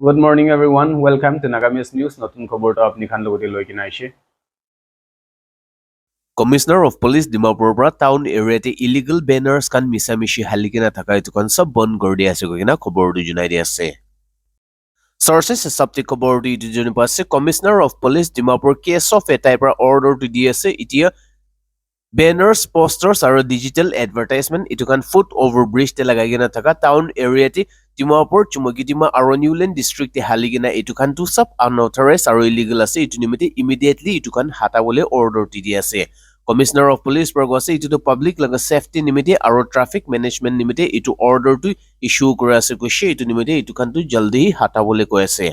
Good morning, everyone. Welcome to Nagamis News. নতুন খবৰটো আপুনি খান লগতে লৈ কিনে আহিছে। Commissioner of Police Dimapur পৰা টাউন এৰিয়াতে ইলিগেল বেনাৰ্ছ কান মিছামিছি হালি কিনা থকা এইটো কান সব বন্ধ কৰি দিয়া আছে কিনা খবৰটো জনাই দি আছে। Sources হিচাপতে খবৰটো ইটো জনাই পাইছে Commissioner of Police Dimapur case of এটাই পৰা অৰ্ডাৰটো দি আছে এতিয়া বেনাৰ্ছ পোষ্টাৰ্ছ আৰু ডিজিটেল এডভাৰটাইজমেণ্ট এইটো কান ফুট অভাৰ ব্ৰিজতে লগাই কিনা থকা টাউন এৰিয়াতে Dimapur Chumogidima আৰু নিউলেণ্ড ডিষ্ট্ৰিক্টে হালি কিনা এইটো কানটো সব আনঅথৰাইজ আৰু ইলিগেল আছে এইটো নিমিত্তে ইমিডিয়েটলি এইটো কান হাতাবলৈ অৰ্ডাৰটো দি আছে। Commissioner of Police পৰা কৈছে এইটো পাব্লিক লগা সেফটি নিমিত্তে আৰু ট্ৰাফিক মেনেজমেণ্ট নিমিত্তে এইটো অৰ্ডাৰটো ইস্যু কৰা আছে কৈছে এইটো নিমিত্তে এইটো কানটো জলদি হাতাবলৈ কৈ আছে।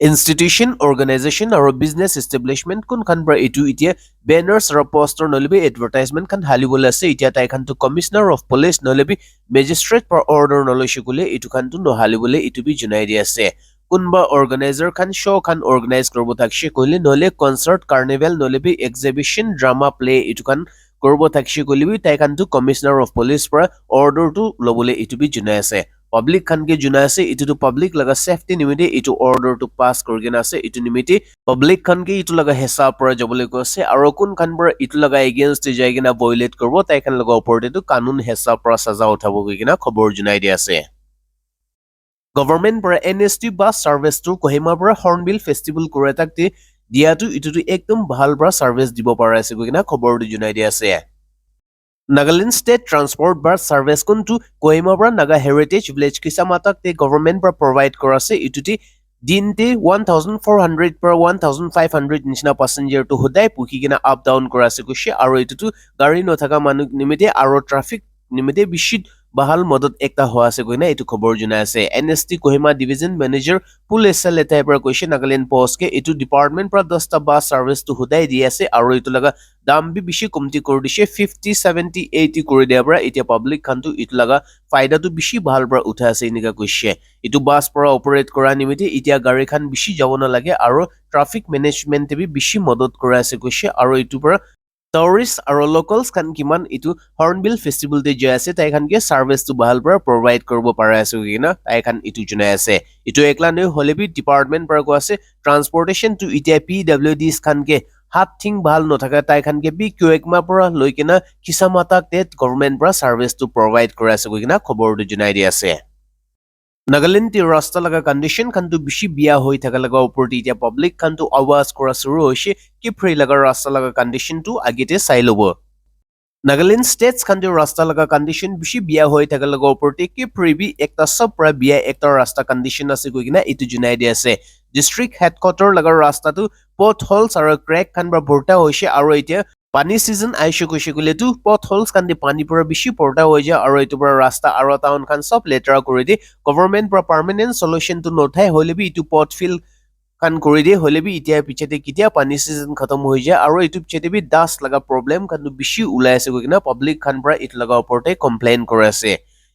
ইনষ্টিটিউশ্যন অৰ্গেনাইজেশ্যন আৰু বিজনেছ এষ্টাব্লিছমেণ্ট কোনখন পৰা এইটো এতিয়া বেনাৰ্ছ আৰু পোষ্টাৰ নলবি এডভাৰটাইজমেণ্ট খান হালিবলৈ আছে এতিয়া তাইখানটো কমিশনাৰ অফ পুলিচ নলবি মেজিষ্ট্ৰেট পৰা অৰ্ডাৰ নলৈছে ক'লে এইটো খানটো নহালিবলৈ এইটো বি জনাই দি আছে। কোনবা অৰ্গেনাইজাৰ খান শ্ব' খান অৰ্গেনাইজ কৰিব থাকছে ক'লে নহ'লে কনচাৰ্ট কাৰ্নিভেল নলবি এক্সিবিশ্যন ড্ৰামা প্লে এইটো খান কৰিব থাকছে ক'লে তাইখানটো কমিশনাৰ অফ পুলিচ পৰা অৰ্ডাৰটো ল'বলৈ এইটো বি জনাই আছে। পাব্লিক খানকে জনাই আছে এইটো পাব্লিক লগা সেফটি নিমিত্তে এইটো অৰ্ডাৰটো পাছ কৰি কিনে আছে এইটো নিমিত্তে পাব্লিক খানকে এইটো লগা হেঁচা পৰা যাবলৈ কৈছে আৰু কোন খান পৰা এইটো লগা এগেইনষ্ট যাই কিনে ভয়লেট কৰিব তাইখান লগা ওপৰত এইটো কানুন হেঁচা পৰা সাজা উঠাব গৈ কিনে খবৰ জনাই দি আছে। গভৰ্ণমেণ্ট পৰা NST বাছ ছাৰ্ভিচটো কহিমাৰ পৰা হৰ্ণবিল ফেষ্টিভেল কৰে তাক দিয়াটো এইটো একদম ভাল পৰা ছাৰ্ভিচ দিব পৰা আছে গৈ কিনে খবৰটো জনাই দি আছে। Nagaland State Transport Bus Service kuntu Kohima pra Naga Heritage Village Kisamatak te government pra provide korase ituti dinte 1400 per 1500 nishina passenger to hodai puki gina up down korase kushe aro itutu gari no thaka manu nimite aro traffic nimite bishit bahal modot ekta hoa ase goina itu khobor juna ase NST Kohima Division Manager Pulesal etai pra koise Nagaland Post ke itu department pra 10 ta bus service to hodai di ase aro itu laga দাম B বেছি কমতি কৰি দিছে 50 70 80 কৰি দিয়াৰ পৰা এতিয়া public খানটো ইটো লগা ফাইদাটো বেছি ভাল পৰা উঠাই আছে এনেকা কৈছে ইটো বাছ পৰা অপাৰেট কৰা নিমিত্তে এতিয়া গাড়ী খান বেছি যাব নালাগে আৰু ট্ৰাফিক মেনেজমেণ্টে বি বেছি মদত কৰা আছে কৈছে আৰু ইটো পৰা টুৰিষ্ট আৰু লোকেলছ খান কিমান ইটো হৰ্ণবিল ফেষ্টিভেল তে যায় আছে তাইখানকে ছাৰ্ভিচটো ভাল পৰা প্ৰভাইড কৰিব পাৰে আছে কিনা তাইখান ইটো জনাই আছে ইটো একলা নয় হলে বি ডিপাৰ্টমেণ্ট পৰা কৈ আছে ট্ৰান্সপৰ্টেশ্যন টু এতিয়া PWDs খানকে হাত থিং ভাল নথাকা তাইখানকে বি কিউএকমা পৰা লৈ কিনা কিসামাতাক তে গভৰ্ণমেণ্ট পৰা ছাৰ্ভিচটো প্ৰভাইড কৰা আছে কিনা খবৰটো জনাই দি আছে। Nagaland ৰাস্তা লগা কণ্ডিশ্যন খানটো বেছি বিয়া হৈ থকা লগা ওপৰত এতিয়া পাব্লিক খানটো আৱাজ কৰা শুৰু হৈছে কি ফ্ৰী লগা ৰাস্তা লগা কণ্ডিশ্যনটো আগতে চাই ল'ব। Nagaland states খানটো ৰাস্তা লগা কণ্ডিশ্যন বেছি বিয়া হৈ থকা লগা ওপৰত কি ফ্ৰী বি একটা সব পৰা বিয়া একটা ৰাস্তা কণ্ডিশ্যন আছে কিনা এইটো জনাই দি আছে। ডিষ্ট্ৰিক্ট হেডকোৱাৰ্টাৰ লগা ৰাস্তাটো পথ হলছ আৰু ক্ৰেক খান পৰা ভৰ্তা হৈছে আৰু এতিয়া পানী সিজন আইছে কৈছে গলেতো পথ হলছ খান দি পানী পৰা বেছি ভৰ্তা হৈ যায় আৰু এইটো পৰা ৰাস্তা আৰু টাউন খান সব লেতেৰা কৰি দি গভৰ্ণমেণ্ট পৰা পাৰ্মানেণ্ট সলিউশনটো নথাই হলে বি ইটো পথ ফিল খান কৰি দিয়ে হলে বি এতিয়া পিছতে কেতিয়া পানী সিজন খতম হৈ যায় আৰু এইটো পিছতে বি ডাষ্ট লগা প্ৰব্লেম খানটো বেছি ওলাই আছে কিনা পাব্লিক খান পৰা ইটো লগা ওপৰতে কমপ্লেইন কৰি আছে।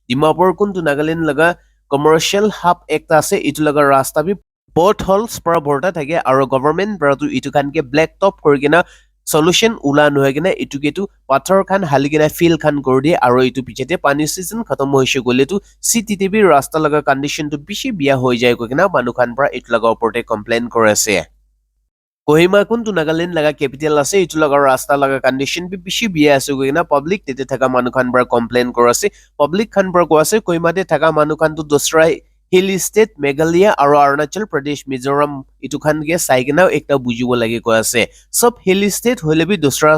ডিমাপুৰ কোনটো নাগালেণ্ড লগা কমাৰ্চিয়েল হাব একটা আছে ইটো লগা ৰাস্তা বি পথ হলছ পৰা ভৰ্তা থাকে আৰু গভৰ্ণমেণ্ট পৰাটো ইটো খানকে ব্লেক টপ কৰি কিনা সলিউশন ওলা নহয় কিনা ইটোকেটো পাথৰ খান হালি কিনা ফিল খান কৰি দিয়ে আৰু ইটো পিছতে পানী সিজন খতম হৈছে গলেতো চিটিতে বি ৰাস্তা লগা কণ্ডিশ্যনটো বেছি বিয়া হৈ যায় কিনা মানুহ খান পৰা ইটো লগা ওপৰতে কমপ্লেইন কৰি আছে। কহিমা কোনটো নাগালেণ্ড লগা কেপিটেল আছে ইটো লগা ৰাস্তা লগা কণ্ডিশ্যন বি বেছি বিয়া আছে কিনা পাব্লিক তেতে থকা মানুহ খান পৰা কমপ্লেইন কৰি আছে পাব্লিক খান পৰা কৈ আছে কহিমাতে থকা মানুহ খানটো দোসৰাই হিল ষ্টেট মেঘালয় আৰু অৰুণাচল প্ৰদেশ মিজোৰাম ইটো খানকে চাই কিনাও একটা বুজিব লাগে কৈ আছে সব হিল ষ্টেট হলে বি দোসৰা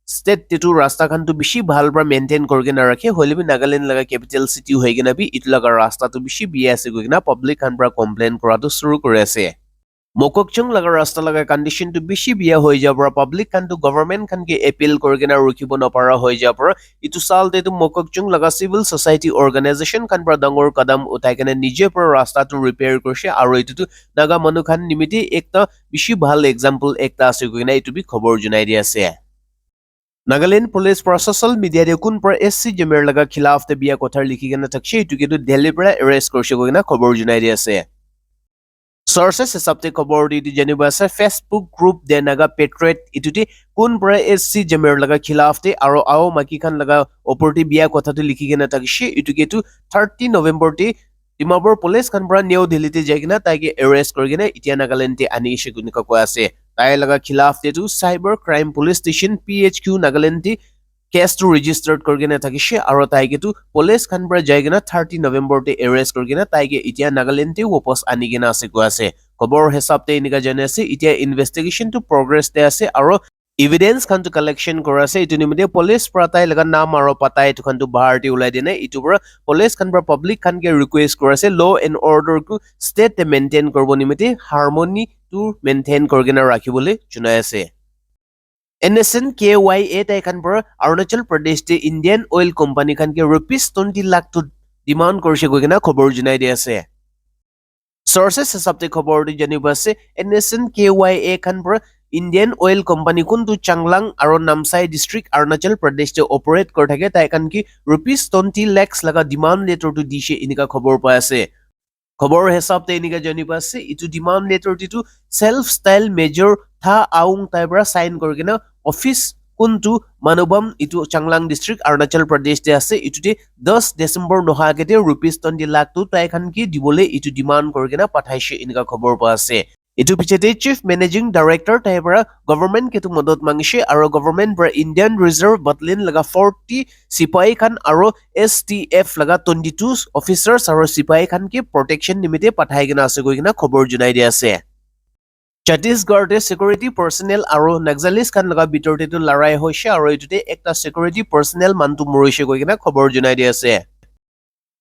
ষ্টেট তেটো ৰাস্তা খানটো বেছি ভাল পৰা মেইনটেইন কৰি কিনা ৰাখে হলে বি নাগালেণ্ড লগা কেপিটেল চিটি হৈ কিনা বি ইটো লগা ৰাস্তাটো বেছি বিয়া আছে কিনা পাব্লিক খান পৰা কমপ্লেইন কৰাটো শুৰু কৰি আছে। মককচং লগা ৰাস্তা লগা কণ্ডিশ্যনটো বেছি বিয়া হৈ যাব পৰা পাব্লিক খানটো গভৰ্ণমেণ্ট খানকে এপিল কৰি কিনা ৰখিব নপৰা হৈ যাব পৰা ইটো চালতে এইটো মককচং লগা চিভিল ছচাইটি অৰ্গেনাইজেশ্যন খান পৰা ডাঙৰ কদম উঠাই কিনে নিজে পৰা ৰাস্তাটো ৰিপেয়াৰ কৰিছে আৰু এইটোতো নাগা মানুহ খান নিমিত্তে একটা বেছি ভাল এক্সাম্পল একটা আছে কিনা এইটো বি খবৰ জনাই দি আছে। নাগালেণ্ড পুলিচ পৰা ছ'চিয়েল মিডিয়াতে কোন পৰা SC জেমেৰ লগা খিলাফতে বিয়া কথাৰ লিখি কিনে থাকছে এইটো কিন্তু দিল্লীৰ পৰা এৰেষ্ট কৰিছে কিনা খবৰ জনাই দি আছে। Sources হিচাপতে খবৰ দি জানিব আছে ফেচবুক গ্ৰুপ দে নাগা পেট্ৰিয়ট ইটোতে কোন পৰা SC জেমেৰ লগা খিলাফতে আৰু আও মাকি খান লগা ওপৰতে বিয়া কথাটো লিখি কিনে থাকিছে ইটোকেটো 30 নৱেম্বৰতে ডিমাপুৰ পুলিচ খান পৰা নিউ দিল্লীতে যাই কিনা তাইকে এৰেষ্ট কৰি কিনে এতিয়া নাগালেণ্ডে আনি এসে কুনিকা কৈ আছে তাই লগা খিলাফ তেটো cyber crime police station PHQ নাগালেণ্ডে কেছটো ৰেজিষ্টাৰ্ড কৰি কিনে থাকিছে আৰু তাইকেটো পুলিচ খান পৰা যাই কিনা 30 নৱেম্বৰতে এৰেষ্ট কৰি কিনে তাইকে এতিয়া নাগালেণ্ডে ওপস আনি কিনা আছে কৈ আছে খবৰ হিচাপতে এনেকা জানে আছে এতিয়া ইনভেষ্টিগেশ্যনটো প্ৰগ্ৰেছতে আছে আৰু এভিডেন্স খানটো কালেকশ্যন কৰা আছে ইটো নিমিতে পুলিচ পৰা তাই লগা নাম আৰু পাতা ইটো খানটো বাহাৰটি ওলাই দিনে ইটো পৰা পুলিচ খান পৰা পাব্লিক খানকে ৰিকুৱেষ্ট কৰা আছে ল and order co state maintain কৰিব নিমিতে হাৰমনি টু মেইনটেইন কৰি কিনে ৰাখিবলৈ জনাই আছে NSN KYA তাই খান পৰা অৰুণাচল প্ৰদেশতে ইণ্ডিয়ান অইল কোম্পানী খানকে ₹20 লাখ তো ডিমাণ্ড কৰিছে গৈ কিনা খবৰ জনাই দি আছে Sources হিচাপতে খবৰটো জানিব আছে NSN KYA খান পৰা ইণ্ডিয়ান অইল কোম্পানী কোনটো চাংলাং আৰু নামচাই ডিস্ট্ৰিক্ট অৰুণাচল প্ৰদেশতে অপাৰেট কৰি থাকে তাই খান কি ₹20 লাখ লগা ডিমাণ্ড লেটাৰটো দিছে এনেকা খবৰ পাই আছে খবৰ হিচাপতে এনেকা জানিব আছে ইটো ডিমাণ্ড লেটাৰটো সেলফ ষ্টাইল মেজৰ থা আউং তাইবৰা সাইন কৰি কিনে অফিস কোনটো মানবম ইটো চাংলাং ডিস্ট্ৰিক্ট অৰুণাচল প্ৰদেশতে আছে ইটোতে 10 ডিসেম্বৰ নহাগেতে ₹20 লাখ তো তাই খান কি দিবলে ইটো ডিমাণ্ড কৰি কিনে পাঠাইছে এনেকা খবৰ পা আছে ইটো পিছতে চিফ মেনেজিং ডাইৰেক্টৰ তাইবৰা গভৰ্ণমেণ্ট কেটো মদত মাংগিছে আৰু গভৰ্ণমেণ্ট পৰা ইণ্ডিয়ান ৰিজাৰ্ভ বাটালিয়ন লগা 40 সিপাহী খান আৰু STF লগা 22 অফিচাৰ্ছ আৰু সিপাহী খান কি প্ৰটেকচন নিমিতে পাঠাই কিনে আছে গৈ কিনে খবৰ জনাই দি আছে Chhattisgarhte security personnel আৰু Naxalis খান লগা বিতৰতেটো লৰাই হৈছে আৰু ইটোতে একটা security personnel মানটো মৰিছে গৈ কিনা খবৰ জনাই দি আছে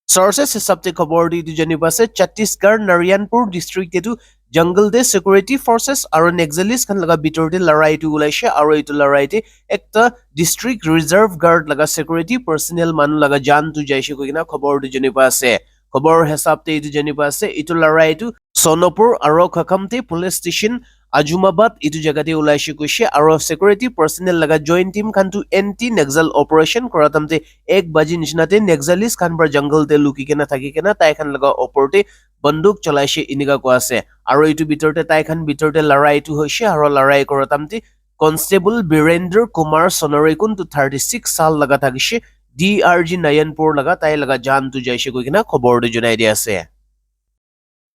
Sources হিচাপতে খবৰ দি জানিব আছে Chhattisgarh Naryanpur districtটো jungle de security forces আৰু Naxalis খান লগা বিতৰতে লৰাইটো ওলাইছে আৰু ইটো লৰাইতে একটা district reserve guard লগা security personnel মান লগা জানটো যাইছে গৈ কিনা খবৰ দি জানিব আছে খবৰ হিচাপতে ইটো জানিব আছে ইটো লৰাইটো Sonopur আৰু Khakamte police station Ajumabad ইটো জাগাতে ওলাইছে কৈছে আৰু security personnel লগা joint team খানটো anti naxal operation কৰাতামতে 1 বাজি নিচিনাতে Naxalis খান পৰা জংগলতে লুকি কেনা থাকি কেনা তাই খান লগা ওপৰতে বন্দুক চলাইছে ইনিকা কোৱা আছে আৰু ইটো ভিতৰতে তাই খান ভিতৰতে লৰাইটো হৈছে আৰু লৰাই কৰাতামতে কনষ্টেবল বীৰেন্দ্ৰ কুমাৰ সোনৰে কোনটো 36 সাল লগা থাকিছে DRG নাৰায়ণপুৰ লগা তাই লগা জানটো যাইছে গৈ কিনা খবৰটো জনাই দি আছে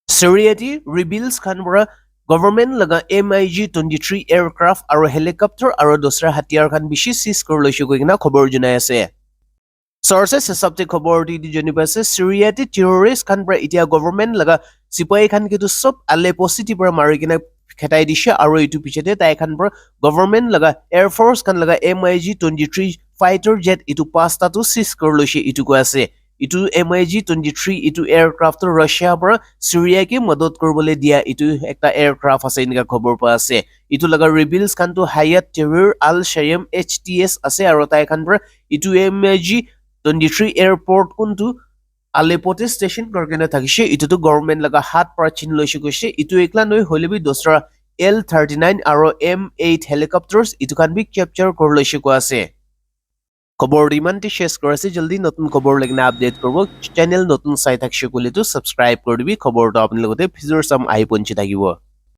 Syriati reveals Khanbara government laga MiG-23 aircraft আৰু helicopter আৰু দোসৰা হাতিয়াৰ খান বিশি সিজ কৰি লৈছে গৈ কিনা খবৰ জনাই আছে Sources হিচাপতে খবৰ দি জানিব আছে Syriati terrorist Khanbara এতিয়া government laga সিপাহী খান কিটো সব আলেপো চিটি পৰা মাৰি কিনা খেতাই দিছে আৰু ইটো পিছতে তাই খান পৰা government laga air force খান laga MiG-23 fighter jet ইটো পাঁচটাটো সিজ কৰি লৈছে ইটো কৈ আছে ইটো MiG-23 ইটো এয়াৰক্ৰাফ্ট ৰাছিয়া পৰা সিৰিয়াকে মদত কৰিবলৈ দিয়া ইটো একটা এয়াৰক্ৰাফ্ট আছে এনেকা খবৰ পা আছে ইটো লগা ৰিভিলছ খানটো হায়াত টেৰৰ আল শায়াম HTS আছে আৰু তাই খান পৰা ইটো MiG-23 এয়াৰপৰ্ট কোনটো আলেপোতে ষ্টেচন কৰকেনে থাকিছে ইটোটো গভৰ্ণমেণ্ট লগা হাত পৰা চিন লৈছে কৈছে ইটো একলা নৈ হলিবি দোসৰা L-39 আৰু M8 হেলিকপ্টাৰছ ইটো খান বি কেপচাৰ কৰি লৈছে কৈ আছে খবৰ ইমানটি শেষ কৰাছে জলদি নতুন খবৰ লাগিনা আপডেট কৰিব চ্যানেল নতুন চাই থাকছে কলিটো সাবস্ক্ৰাইব কৰি দিবি খবৰটো আপুনি লগতে ফিজৰ সাম আহি পঞ্চি থাকিব